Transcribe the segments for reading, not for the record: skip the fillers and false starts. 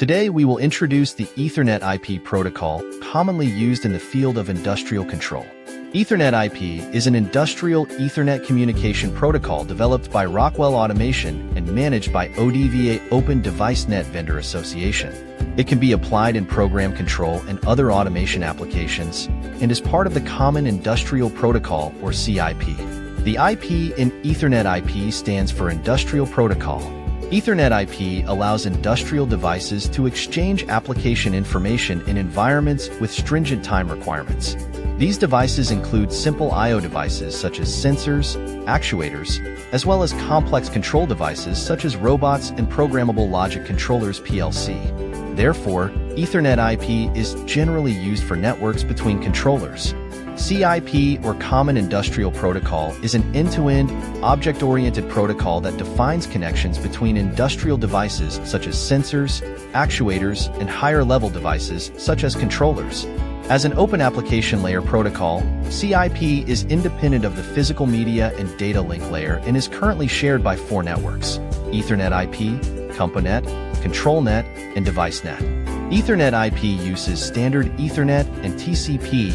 Today, we will introduce the Ethernet IP protocol, commonly used in the field of industrial control. Ethernet IP is an industrial Ethernet communication protocol developed by Rockwell Automation and managed by ODVA Open Device Net Vendor Association. It can be applied in program control and other automation applications, and is part of the Common Industrial Protocol, or CIP. The IP in Ethernet IP stands for Industrial Protocol. Ethernet IP allows industrial devices to exchange application information in environments with stringent time requirements. These devices include simple I/O devices such as sensors, actuators, as well as complex control devices such as robots and programmable logic controllers (PLC). Therefore, Ethernet IP is generally used for networks between controllers. CIP, or Common Industrial Protocol, is an end-to-end, object-oriented protocol that defines connections between industrial devices such as sensors, actuators, and higher-level devices such as controllers. As an open application layer protocol, CIP is independent of the physical media and data link layer and is currently shared by 4 networks: Ethernet IP, CompoNet, ControlNet, and DeviceNet. Ethernet IP uses standard Ethernet and TCP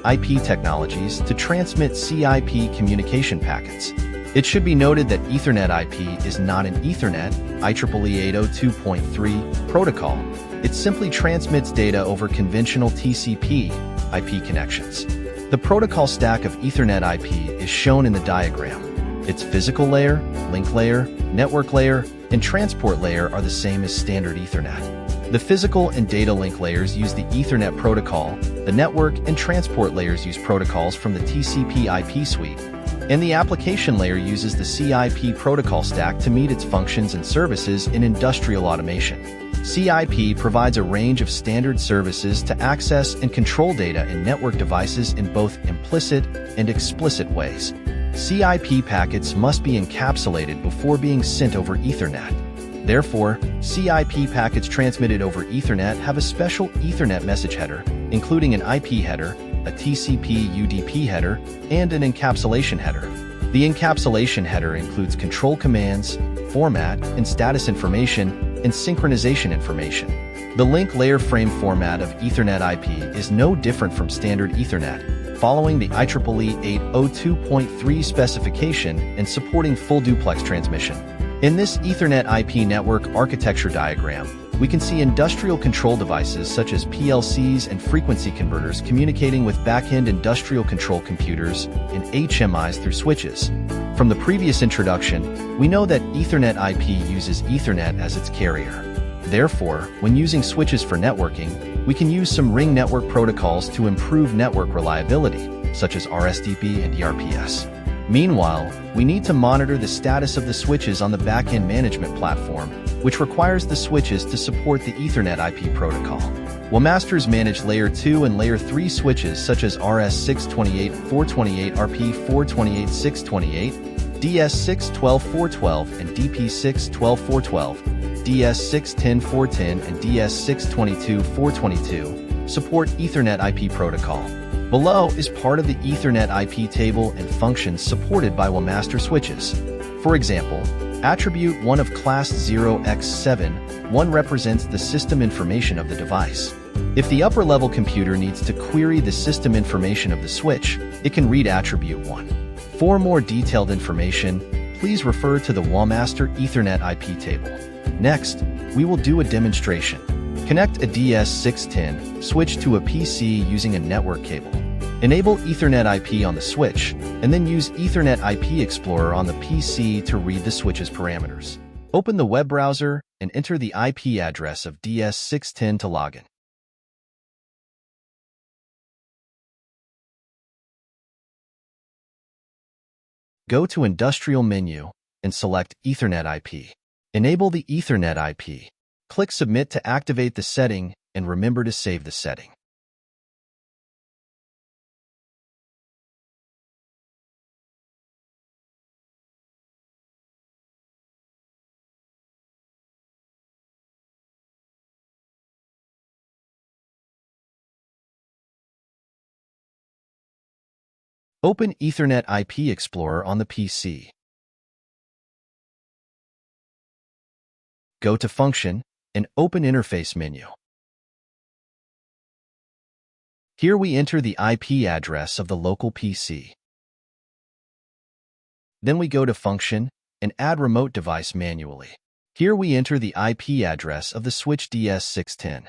IP technologies to transmit CIP communication packets. It should be noted that Ethernet IP is not an Ethernet IEEE 802.3 protocol. It simply transmits data over conventional TCP IP connections. The protocol stack of Ethernet IP is shown in the diagram. Its physical layer, link layer, network layer, and transport layer are the same as standard Ethernet. The physical and data link layers use the Ethernet protocol, the network and transport layers use protocols from the TCP IP suite, and the application layer uses the CIP protocol stack to meet its functions and services in industrial automation. CIP provides a range of standard services to access and control data in network devices in both implicit and explicit ways. CIP packets must be encapsulated before being sent over Ethernet. Therefore, CIP packets transmitted over Ethernet have a special Ethernet message header, including an IP header, a TCP UDP header, and an encapsulation header. The encapsulation header includes control commands, format and status information, and synchronization information. The link layer frame format of Ethernet IP is no different from standard Ethernet, following the IEEE 802.3 specification and supporting full duplex transmission. In this Ethernet IP network architecture diagram, we can see industrial control devices such as PLCs and frequency converters communicating with back-end industrial control computers and HMIs through switches. From the previous introduction, we know that Ethernet IP uses Ethernet as its carrier. Therefore, when using switches for networking, we can use some ring network protocols to improve network reliability, such as RSDP and ERPS. Meanwhile, we need to monitor the status of the switches on the back-end management platform, which requires the switches to support the Ethernet IP protocol. WoMasters manage Layer 2 and Layer 3 switches such as RS628-428, RP428-628, DS612-412, and DP612-412, DS610-410, and DS622-422 support Ethernet IP protocol. Below is part of the Ethernet IP table and functions supported by WoMaster switches. For example, Attribute 1 of class 0x7, 1 represents the system information of the device. If the upper-level computer needs to query the system information of the switch, it can read Attribute 1. For more detailed information, please refer to the WoMaster Ethernet IP table. Next, we will do a demonstration. Connect a DS610 switch to a PC using a network cable. Enable Ethernet IP on the switch, and then use Ethernet IP Explorer on the PC to read the switch's parameters. Open the web browser and enter the IP address of DS610 to login. Go to Industrial menu and select Ethernet IP. Enable the Ethernet IP. Click Submit to activate the setting, and remember to save the setting. Open Ethernet IP Explorer on the PC. Go to Function and open Interface menu. Here we enter the IP address of the local PC. Then we go to Function and add Remote Device manually. Here we enter the IP address of the switch DS610.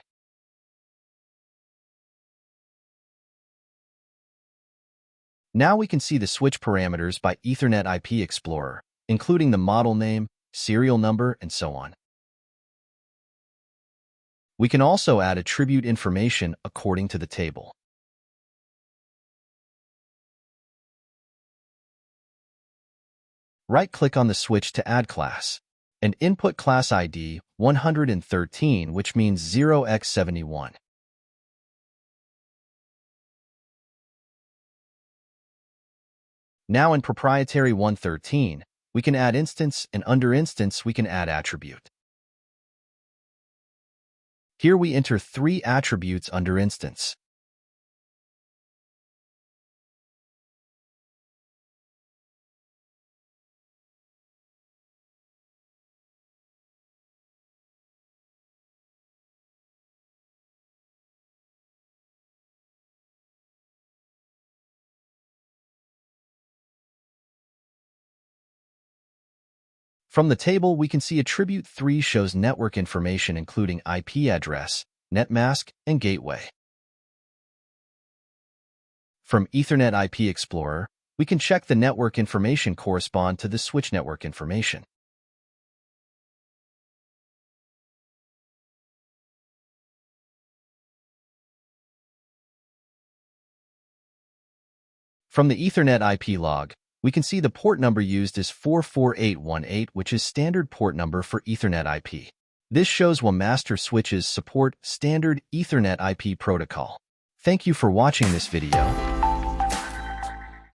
Now we can see the switch parameters by Ethernet IP Explorer, including the model name, serial number, and so on. We can also add attribute information according to the table. Right-click on the switch to add class, and input class ID 113, which means 0x71. Now in proprietary 113, we can add instance, and under instance we can add attribute. Here we enter 3 attributes under instance. From the table, we can see attribute 3 shows network information including IP address, net mask, and gateway. From Ethernet IP Explorer, we can check the network information correspond to the switch network information. From the Ethernet IP log, we can see the port number used is 44818, which is standard port number for Ethernet IP. This shows WoMaster switches support standard Ethernet IP protocol. Thank you for watching this video.